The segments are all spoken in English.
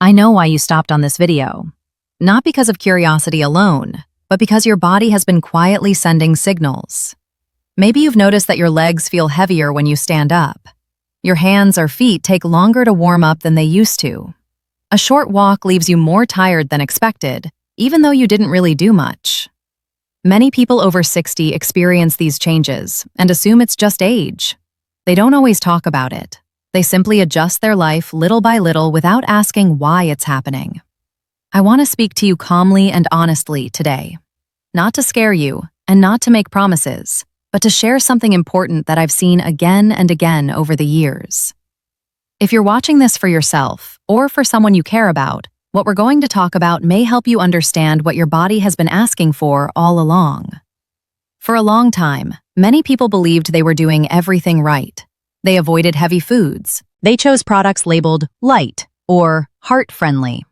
I know why you stopped on this video. Not because of curiosity alone, but because your body has been quietly sending signals. Maybe you've noticed that your legs feel heavier when you stand up. Your hands or feet take longer to warm up than they used to. A short walk leaves you more tired than expected, even though you didn't really do much. Many people over 60 experience these changes and assume it's just age. They don't always talk about it. They simply adjust their life little by little without asking why it's happening. I want to speak to you calmly and honestly today. Not to scare you and not to make promises, but to share something important that I've seen again and again over the years. If you're watching this for yourself or for someone you care about, what we're going to talk about may help you understand what your body has been asking for all along. For a long time, many people believed they were doing everything right. They avoided heavy foods. They chose products labeled light or heart-friendly.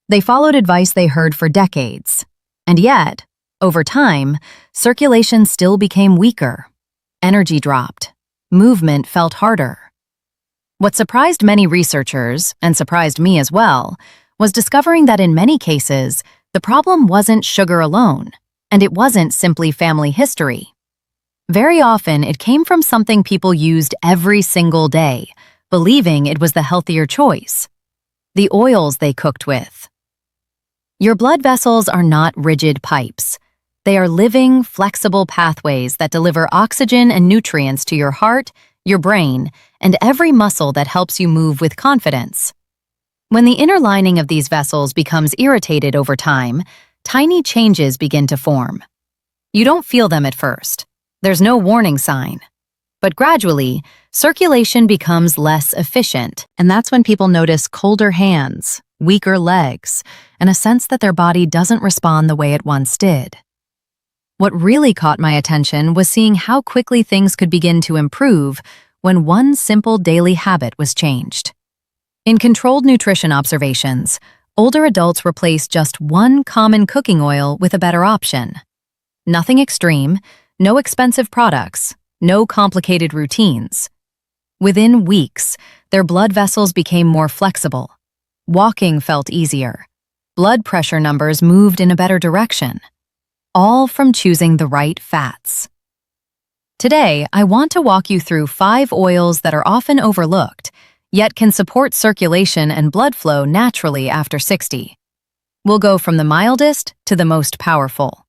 They followed advice they heard for decades. And yet, over time, circulation still became weaker. Energy dropped. Movement felt harder. What surprised many researchers, and surprised me as well, was discovering that in many cases, the problem wasn't sugar alone, and it wasn't simply family history. Very often, it came from something people used every single day, believing it was the healthier choice: the oils they cooked with. Your blood vessels are not rigid pipes. They are living, flexible pathways that deliver oxygen and nutrients to your heart, your brain, and every muscle that helps you move with confidence. When the inner lining of these vessels becomes irritated over time, tiny changes begin to form. You don't feel them at first. There's no warning sign. But gradually, circulation becomes less efficient, and that's when people notice colder hands, weaker legs, and a sense that their body doesn't respond the way it once did. What really caught my attention was seeing how quickly things could begin to improve when one simple daily habit was changed. In controlled nutrition observations, older adults replaced just one common cooking oil with a better option. Nothing extreme, no expensive products, no complicated routines. Within weeks, their blood vessels became more flexible. Walking felt easier. Blood pressure numbers moved in a better direction. All from choosing the right fats. Today, I want to walk you through 5 oils that are often overlooked, yet can support circulation and blood flow naturally after 60. We'll go from the mildest to the most powerful.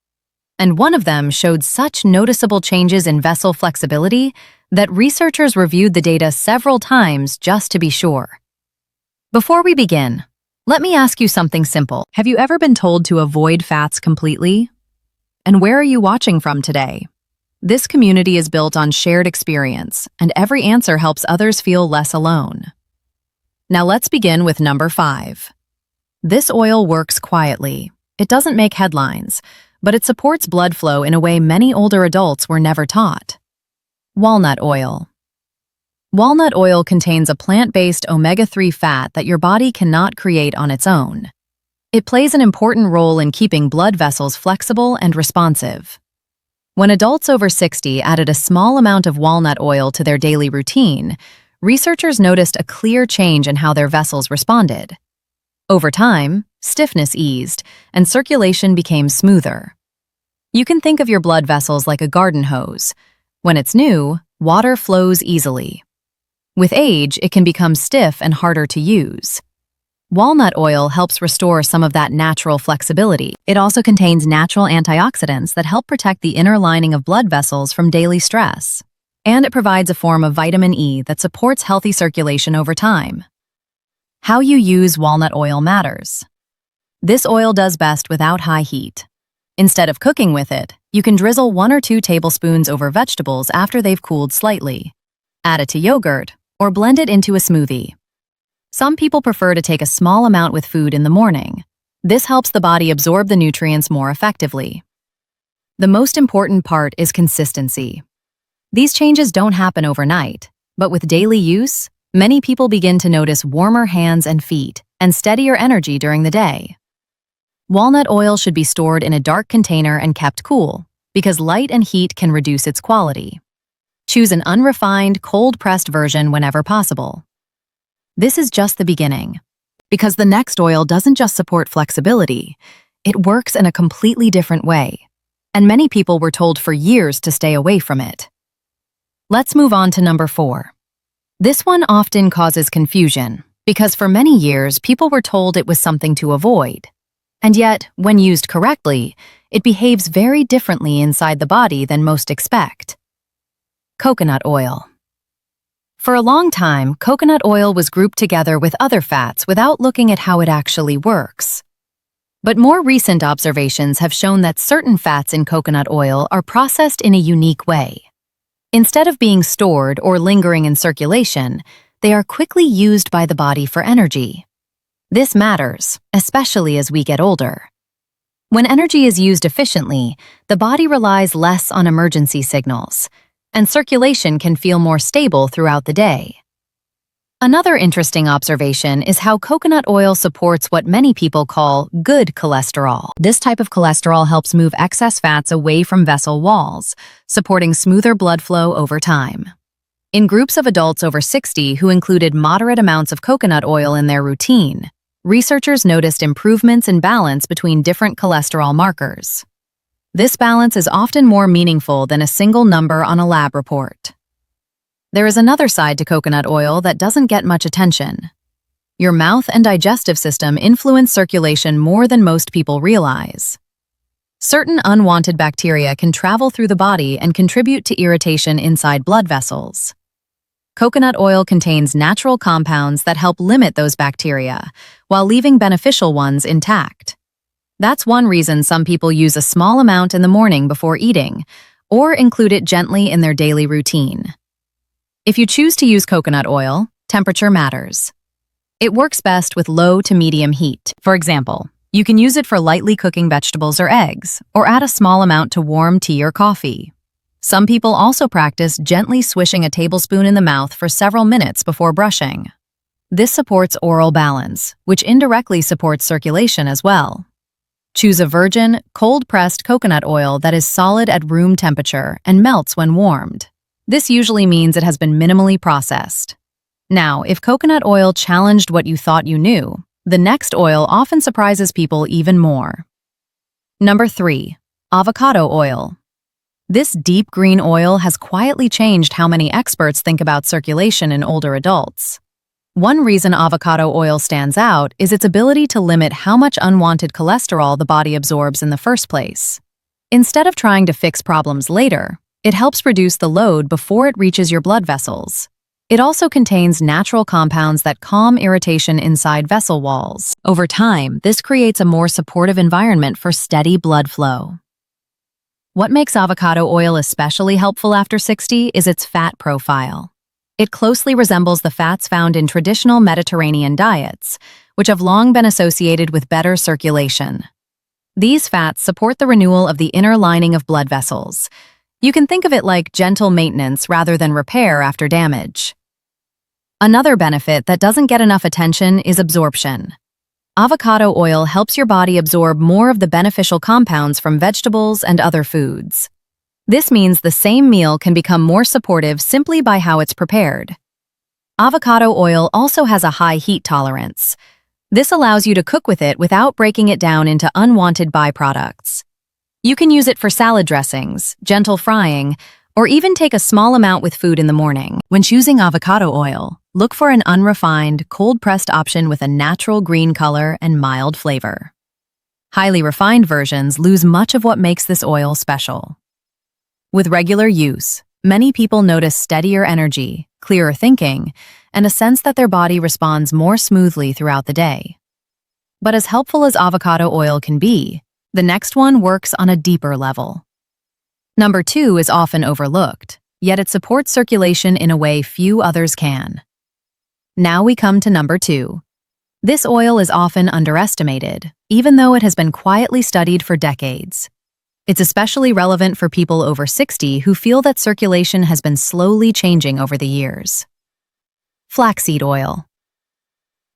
And one of them showed such noticeable changes in vessel flexibility that researchers reviewed the data several times just to be sure. Before we begin, let me ask you something simple. Have you ever been told to avoid fats completely? And where are you watching from today? This community is built on shared experience, and every answer helps others feel less alone. Now let's begin with number 5. This oil works quietly. It doesn't make headlines, but it supports blood flow in a way many older adults were never taught. Walnut oil. Walnut oil contains a plant-based omega-3 fat that your body cannot create on its own. It plays an important role in keeping blood vessels flexible and responsive. When adults over 60 added a small amount of walnut oil to their daily routine, researchers noticed a clear change in how their vessels responded. Over time, stiffness eased, and circulation became smoother. You can think of your blood vessels like a garden hose. When it's new, water flows easily. With age, it can become stiff and harder to use. Walnut oil helps restore some of that natural flexibility. It also contains natural antioxidants that help protect the inner lining of blood vessels from daily stress. And it provides a form of vitamin E that supports healthy circulation over time. How you use walnut oil matters. This oil does best without high heat. Instead of cooking with it, you can drizzle 1 or 2 tablespoons over vegetables after they've cooled slightly. Add it to yogurt, or blend it into a smoothie. Some people prefer to take a small amount with food in the morning. This helps the body absorb the nutrients more effectively. The most important part is consistency. These changes don't happen overnight, but with daily use, many people begin to notice warmer hands and feet and steadier energy during the day. Walnut oil should be stored in a dark container and kept cool, because light and heat can reduce its quality. Choose an unrefined, cold-pressed version whenever possible. This is just the beginning. Because the next oil doesn't just support flexibility, it works in a completely different way. And many people were told for years to stay away from it. Let's move on to number 4. This one often causes confusion, because for many years people were told it was something to avoid. And yet, when used correctly, it behaves very differently inside the body than most expect. Coconut oil. For a long time, coconut oil was grouped together with other fats without looking at how it actually works. But more recent observations have shown that certain fats in coconut oil are processed in a unique way. Instead of being stored or lingering in circulation, they are quickly used by the body for energy. This matters, especially as we get older. When energy is used efficiently, the body relies less on emergency signals, and circulation can feel more stable throughout the day. Another interesting observation is how coconut oil supports what many people call good cholesterol. This type of cholesterol helps move excess fats away from vessel walls, supporting smoother blood flow over time. In groups of adults over 60 who included moderate amounts of coconut oil in their routine, researchers noticed improvements in balance between different cholesterol markers. This balance is often more meaningful than a single number on a lab report. There is another side to coconut oil that doesn't get much attention. Your mouth and digestive system influence circulation more than most people realize. Certain unwanted bacteria can travel through the body and contribute to irritation inside blood vessels. Coconut oil contains natural compounds that help limit those bacteria, while leaving beneficial ones intact. That's one reason some people use a small amount in the morning before eating, or include it gently in their daily routine. If you choose to use coconut oil, temperature matters. It works best with low to medium heat. For example, you can use it for lightly cooking vegetables or eggs, or add a small amount to warm tea or coffee. Some people also practice gently swishing a tablespoon in the mouth for several minutes before brushing. This supports oral balance, which indirectly supports circulation as well. Choose a virgin, cold-pressed coconut oil that is solid at room temperature and melts when warmed. This usually means it has been minimally processed. Now, if coconut oil challenged what you thought you knew, the next oil often surprises people even more. Number 3. Avocado oil. This deep green oil has quietly changed how many experts think about circulation in older adults. One reason avocado oil stands out is its ability to limit how much unwanted cholesterol the body absorbs in the first place. Instead of trying to fix problems later, it helps reduce the load before it reaches your blood vessels. It also contains natural compounds that calm irritation inside vessel walls. Over time, this creates a more supportive environment for steady blood flow. What makes avocado oil especially helpful after 60 is its fat profile. It closely resembles the fats found in traditional Mediterranean diets, which have long been associated with better circulation. These fats support the renewal of the inner lining of blood vessels. You can think of it like gentle maintenance rather than repair after damage. Another benefit that doesn't get enough attention is absorption. Avocado oil helps your body absorb more of the beneficial compounds from vegetables and other foods. This means the same meal can become more supportive simply by how it's prepared. Avocado oil also has a high heat tolerance. This allows you to cook with it without breaking it down into unwanted byproducts. You can use it for salad dressings, gentle frying, or even take a small amount with food in the morning. When choosing avocado oil, look for an unrefined, cold-pressed option with a natural green color and mild flavor. Highly refined versions lose much of what makes this oil special. With regular use, many people notice steadier energy, clearer thinking, and a sense that their body responds more smoothly throughout the day. But as helpful as avocado oil can be, the next one works on a deeper level. Number 2 is often overlooked, yet it supports circulation in a way few others can. Now we come to number 2. This oil is often underestimated, even though it has been quietly studied for decades. It's especially relevant for people over 60 who feel that circulation has been slowly changing over the years. Flaxseed oil.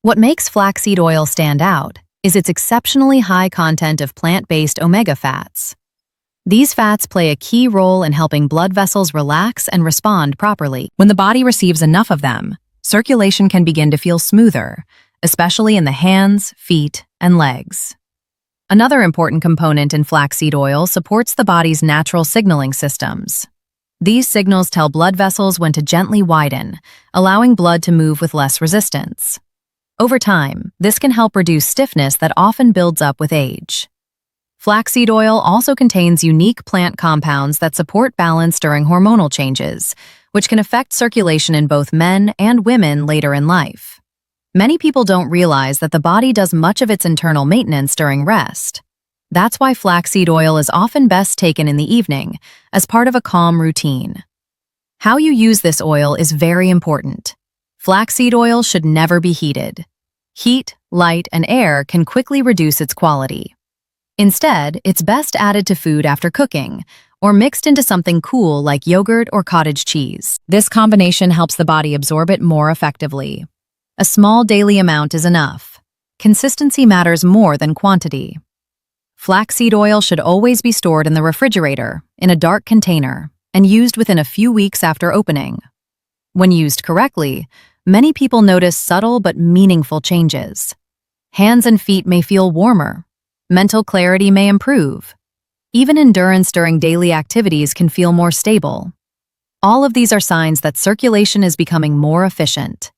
What makes flaxseed oil stand out is its exceptionally high content of plant-based omega fats. These fats play a key role in helping blood vessels relax and respond properly. When the body receives enough of them, circulation can begin to feel smoother, especially in the hands, feet, and legs. Another important component in flaxseed oil supports the body's natural signaling systems. These signals tell blood vessels when to gently widen, allowing blood to move with less resistance. Over time, this can help reduce stiffness that often builds up with age. Flaxseed oil also contains unique plant compounds that support balance during hormonal changes, which can affect circulation in both men and women later in life. Many people don't realize that the body does much of its internal maintenance during rest. That's why flaxseed oil is often best taken in the evening, as part of a calm routine. How you use this oil is very important. Flaxseed oil should never be heated. Heat, light, and air can quickly reduce its quality. Instead, it's best added to food after cooking, or mixed into something cool like yogurt or cottage cheese. This combination helps the body absorb it more effectively. A small daily amount is enough. Consistency matters more than quantity. Flaxseed oil should always be stored in the refrigerator, in a dark container, and used within a few weeks after opening. When used correctly, many people notice subtle but meaningful changes. Hands and feet may feel warmer. Mental clarity may improve. Even endurance during daily activities can feel more stable. All of these are signs that circulation is becoming more efficient.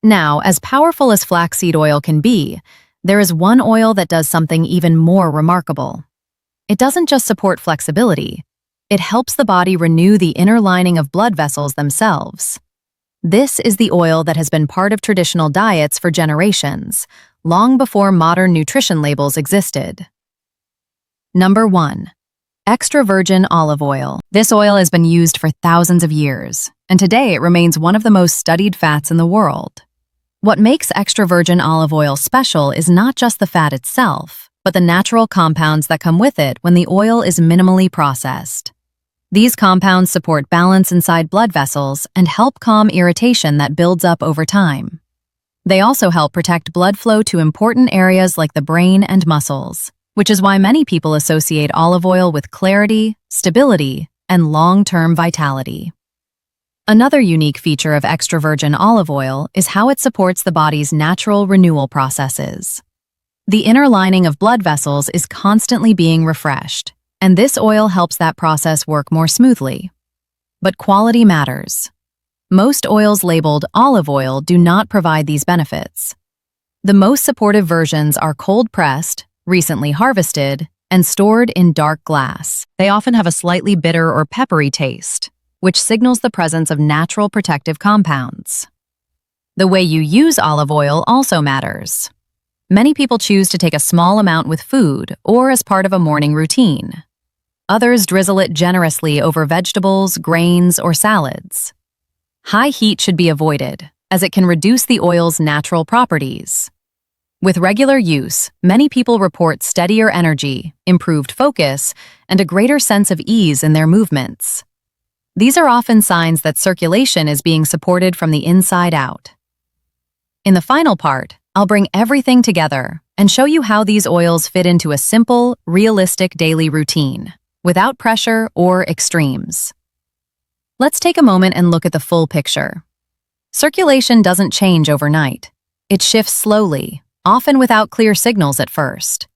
Now, as powerful as flaxseed oil can be, there is one oil that does something even more remarkable. It doesn't just support flexibility, it helps the body renew the inner lining of blood vessels themselves. This is the oil that has been part of traditional diets for generations, long before modern nutrition labels existed. Number 1. Extra virgin olive oil. This oil has been used for thousands of years, and today it remains one of the most studied fats in the world. What makes extra virgin olive oil special is not just the fat itself, but the natural compounds that come with it when the oil is minimally processed. These compounds support balance inside blood vessels and help calm irritation that builds up over time. They also help protect blood flow to important areas like the brain and muscles, which is why many people associate olive oil with clarity, stability, and long-term vitality. Another unique feature of extra virgin olive oil is how it supports the body's natural renewal processes. The inner lining of blood vessels is constantly being refreshed, and this oil helps that process work more smoothly. But quality matters. Most oils labeled olive oil do not provide these benefits. The most supportive versions are cold-pressed, recently harvested, and stored in dark glass. They often have a slightly bitter or peppery taste, which signals the presence of natural protective compounds. The way you use olive oil also matters. Many people choose to take a small amount with food or as part of a morning routine. Others drizzle it generously over vegetables, grains, or salads. High heat should be avoided, as it can reduce the oil's natural properties. With regular use, many people report steadier energy, improved focus, and a greater sense of ease in their movements. These are often signs that circulation is being supported from the inside out. In the final part, I'll bring everything together and show you how these oils fit into a simple, realistic daily routine, without pressure or extremes. Let's take a moment and look at the full picture. Circulation doesn't change overnight. It shifts slowly, often without clear signals at first.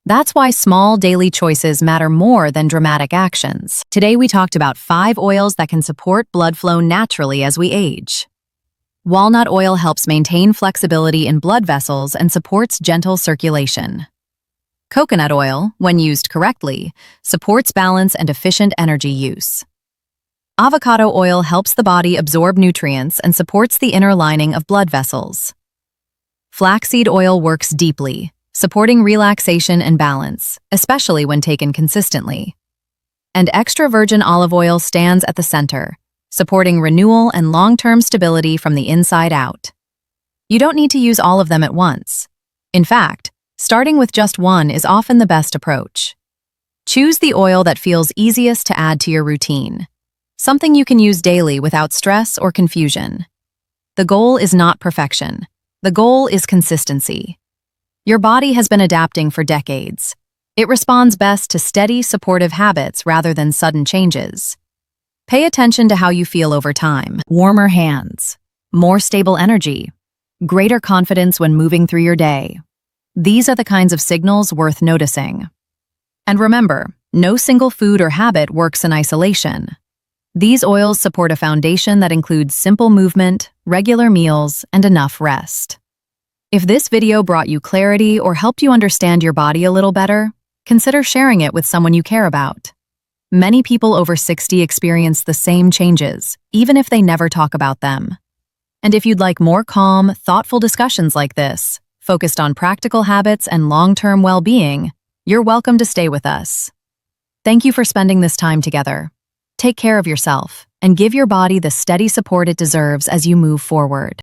That's why small daily choices matter more than dramatic actions. Today we talked about 5 oils that can support blood flow naturally as we age. Walnut oil helps maintain flexibility in blood vessels and supports gentle circulation. Coconut oil, when used correctly, supports balance and efficient energy use. Avocado oil helps the body absorb nutrients and supports the inner lining of blood vessels. Flaxseed oil works deeply, supporting relaxation and balance, especially when taken consistently. And extra virgin olive oil stands at the center, supporting renewal and long-term stability from the inside out. You don't need to use all of them at once. In fact, starting with just one is often the best approach. Choose the oil that feels easiest to add to your routine, something you can use daily without stress or confusion. The goal is not perfection. The goal is consistency. Your body has been adapting for decades. It responds best to steady, supportive habits rather than sudden changes. Pay attention to how you feel over time. Warmer hands, more stable energy, greater confidence when moving through your day. These are the kinds of signals worth noticing. And remember, no single food or habit works in isolation. These oils support a foundation that includes simple movement, regular meals, and enough rest. If this video brought you clarity or helped you understand your body a little better, consider sharing it with someone you care about. Many people over 60 experience the same changes, even if they never talk about them. And if you'd like more calm, thoughtful discussions like this, focused on practical habits and long-term well-being, you're welcome to stay with us. Thank you for spending this time together. Take care of yourself and give your body the steady support it deserves as you move forward.